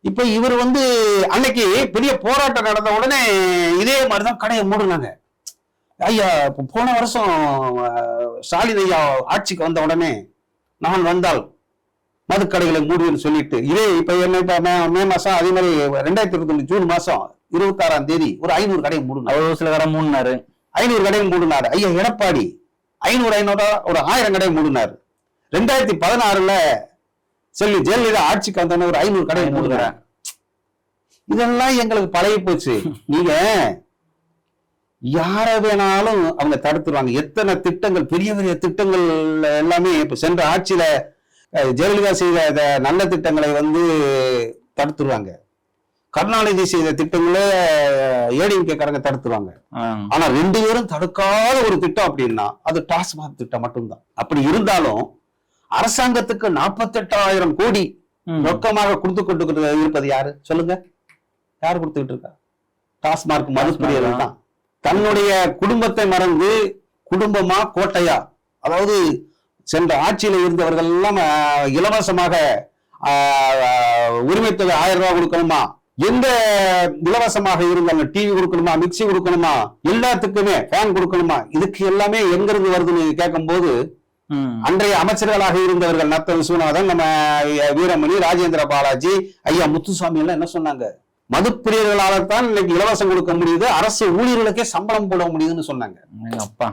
இப்ப இவர் அன்னைக்கு பெரிய போராட்டம் நடந்த உடனே இதே மாதிரிதான் கடையை மூடுனாங்க. ஐயா போன வருஷம் ஸ்டாலின் ஐயா ஆட்சிக்கு வந்த உடனே நான் வந்தால் மதுக்கடைகளை மூடுவேன்னு சொல்லிட்டு இதே இப்ப என்ன மே மாசம் அதே மாதிரி 2021 ஜூன் மாசம் 26ஆம் தேதி ஒரு 500 கடையை மூடுனாரு. ஒரு சில கடை மூடினாரு, 500 கடையை மூடினாரு. ஐயா எடப்பாடி 500 ஒரு 1000 கடையை மூடினாரு. 2016ல சொல்லி ஜெயலலிதா ஆட்சிக்கு வந்தோன்னு ஒரு 500 கடையை மூடுகிறார். இதெல்லாம் எங்களுக்கு பழகி போச்சு. நீங்க யார வேணாலும் அவங்க தடுத்துருவாங்க. எத்தனை திட்டங்கள், பெரிய பெரிய திட்டங்கள் எல்லாமே இப்ப சென்ற ஆட்சியில ஜெயலலிதா செய்த நல்ல திட்டங்களை தடுத்துருவாங்க. கருணாநிதி செய்த திட்டங்களே ஏடிஎம்கேக்காரங்க தடுத்துருவாங்க. ஆனா 2 பேரும் தடுக்காத ஒரு திட்டம் அப்படின்னா அது டாஸ்மாக் திட்டம் மட்டும்தான். அப்படி இருந்தாலும் அரசாங்கத்துக்கு 48,000 கோடி ரொக்கமாக கொடுத்து கொண்டு இருப்பது யாரு சொல்லுங்க? யாரு கொடுத்துக்கிட்டு இருக்கா? டாஸ்மாக் மதுப்பிரியர்கள் தான். தன்னுடைய குடும்பத்தை மறந்து குடும்பமா கோட்டையா, அதாவது சென்ற ஆட்சியில இருந்தவர்கள் எல்லாம் இலவசமாக உரிமை தொகை 1000 ரூபாய் கொடுக்கணுமா, எந்த இலவசமாக இருந்தாங்க, டிவி கொடுக்கணுமா, மிக்சி கொடுக்கணுமா, எல்லாத்துக்குமே ஃபேன் கொடுக்கணுமா, இதுக்கு எல்லாமே எங்க இருந்து வருதுன்னு கேட்கும் போது அன்றைய அமைச்சர்களாக இருந்தவர்கள் நத்த விஸ்வநாதன், நம்ம வீரமணி, ராஜேந்திர பாலாஜி, ஐயா முத்துசாமி எல்லாம் என்ன சொன்னாங்க? மதுப்பிரியர்களால்தான் இன்னைக்கு இலவசம் கொடுக்க முடியுது, அரசு ஊழியர்களுக்கே சம்பளம் போட முடியுதுன்னு சொன்னாங்க. அப்பா